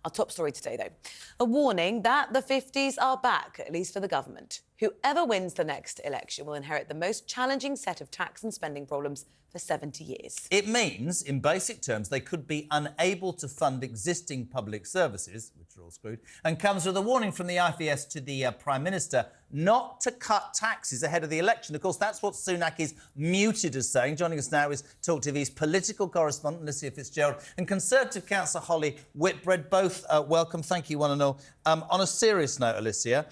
Our top story today, though, a warning that the 50s are back, at least for the government. Whoever wins the next election will inherit the most challenging set of tax and spending problems for 70 years. It means, in basic terms, they could be unable to fund existing public services, which are all screwed, and comes with a warning from the IFS to the Prime Minister not to cut taxes ahead of the election. Of course, that's what Sunak is muted as saying. Joining us now is TalkTV's political correspondent, Alicia Fitzgerald, and Conservative Councillor Holly Whitbread. Both welcome. Thank you, one and all. On a serious note, Alicia,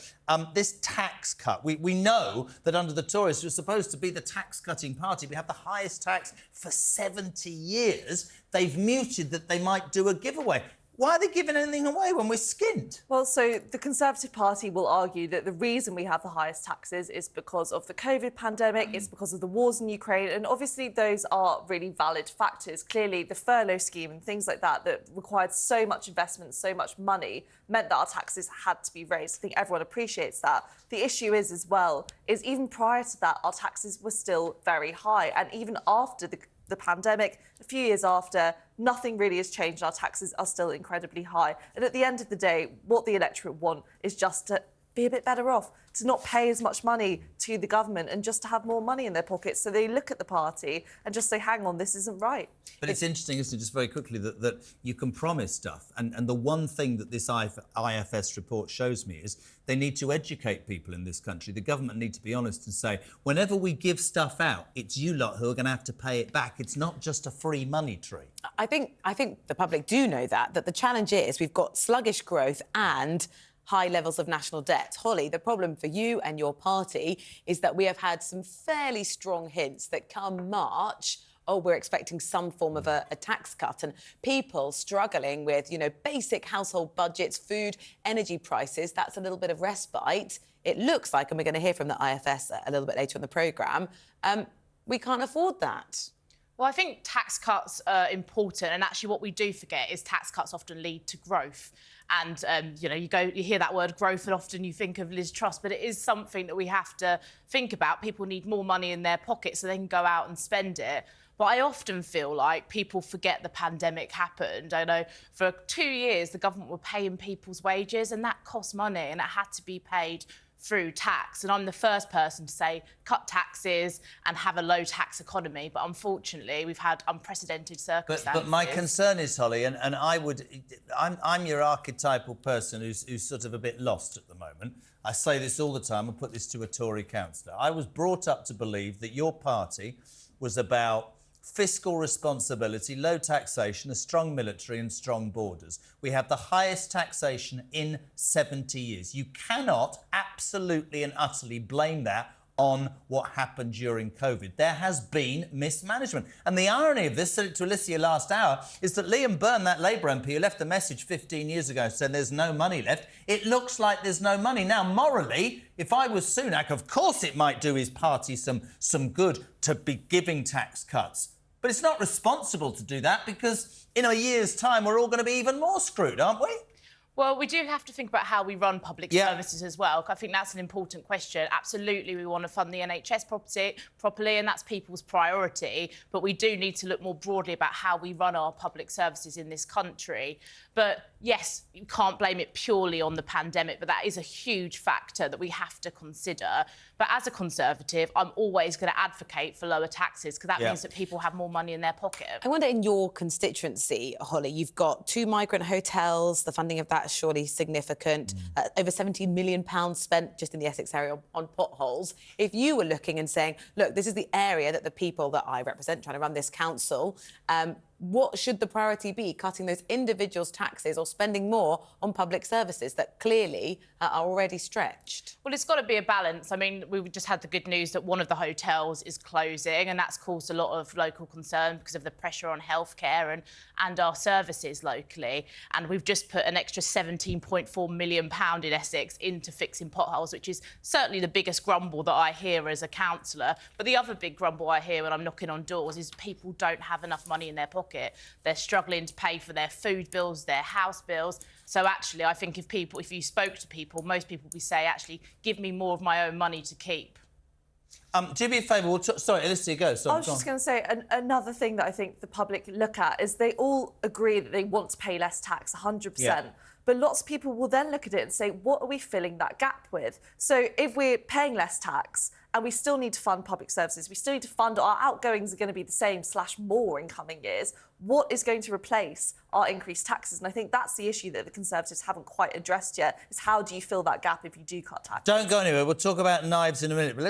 this tax cut, we know that under the Tories, who are supposed to be the tax-cutting party, we have the highest tax for 70 years. They've muted that they might do a giveaway. Why are they giving anything away when we're skint? Well, so the Conservative Party will argue that the reason we have the highest taxes is because of the COVID pandemic, it's because of the wars in Ukraine, and obviously those are really valid factors. Clearly, the furlough scheme and things like that required so much investment, so much money, meant that our taxes had to be raised. I think everyone appreciates that. The issue is, as well, is even prior to that, our taxes were still very high, and even after the pandemic, a few years after, nothing really has changed. Our taxes are still incredibly high. And at the end of the day, what the electorate want is just to be a bit better off, to not pay as much money to the government and just to have more money in their pockets. So they look at the party and just say, hang on, this isn't right. But it's interesting, isn't it, just very quickly, that you can promise stuff. And the one thing that this IFS report shows me is they need to educate people in this country. The government need to be honest and say, whenever we give stuff out, it's you lot who are going to have to pay it back. It's not just a free money tree. I think the public do know that the challenge is we've got sluggish growth and high levels of national debt. Holly, the problem for you and your party is that we have had some fairly strong hints that come March, we're expecting some form of a tax cut, and people struggling with, basic household budgets, food, energy prices. That's a little bit of respite. It looks like, and we're going to hear from the IFS a little bit later in the programme, we can't afford that. Well, I think tax cuts are important, and actually what we do forget is tax cuts often lead to growth. And, you hear that word growth and often you think of Liz Truss, but it is something that we have to think about. People need more money in their pockets so they can go out and spend it. But I often feel like people forget the pandemic happened. I know for 2 years the government were paying people's wages, and that cost money and it had to be paid through tax. And I'm the first person to say cut taxes and have a low tax economy, but unfortunately we've had unprecedented circumstances. But my concern is, Holly, and I'm your archetypal person who's sort of a bit lost at the moment. I say this all the time and put this to a Tory councillor. I was brought up to believe that your party was about fiscal responsibility, low taxation, a strong military and strong borders. We have the highest taxation in 70 years. You cannot absolutely and utterly blame that on what happened during COVID. There has been mismanagement. And the irony of this, said it to Alicia last hour, is that Liam Byrne, that Labour MP who left a message 15 years ago saying there's no money left, it looks like there's no money. Now, morally, if I was Sunak, of course it might do his party some good to be giving tax cuts. But it's not responsible to do that because in a year's time, we're all going to be even more screwed, aren't we? Well, we do have to think about how we run public services as well. I think that's an important question. Absolutely, we want to fund the NHS properly, and that's people's priority. But we do need to look more broadly about how we run our public services in this country. But yes, you can't blame it purely on the pandemic, but that is a huge factor that we have to consider. But as a Conservative, I'm always going to advocate for lower taxes because that means that people have more money in their pocket. I wonder, in your constituency, Holly, you've got 2 migrant hotels. The funding of that is surely significant. Over £17 million spent just in the Essex area on potholes. If you were looking and saying, look, this is the area that the people that I represent, trying to run this council, what should the priority be? Cutting those individuals' taxes or spending more on public services that clearly are already stretched? Well, it's got to be a balance. I mean, we just had the good news that one of the hotels is closing, and that's caused a lot of local concern because of the pressure on healthcare and our services locally. And we've just put an extra £17.4 million in Essex into fixing potholes, which is certainly the biggest grumble that I hear as a councillor. But the other big grumble I hear when I'm knocking on doors is people don't have enough money in their pocket. They're struggling to pay for their food bills, their house bills. So actually, I think if you spoke to people, most people would say, actually, give me more of my own money to keep. Do me a favour. Sorry, Alicia, go. Sorry, I was just going to say another thing that I think the public look at is they all agree that they want to pay less tax, 100%. Yeah. But lots of people will then look at it and say, what are we filling that gap with? So if we're paying less tax and we still need to fund public services, we still need to fund, our outgoings are going to be the same / more in coming years, what is going to replace our increased taxes? And I think that's the issue that the Conservatives haven't quite addressed yet, is how do you fill that gap if you do cut taxes? Don't go anywhere. We'll talk about knives in a minute. But let's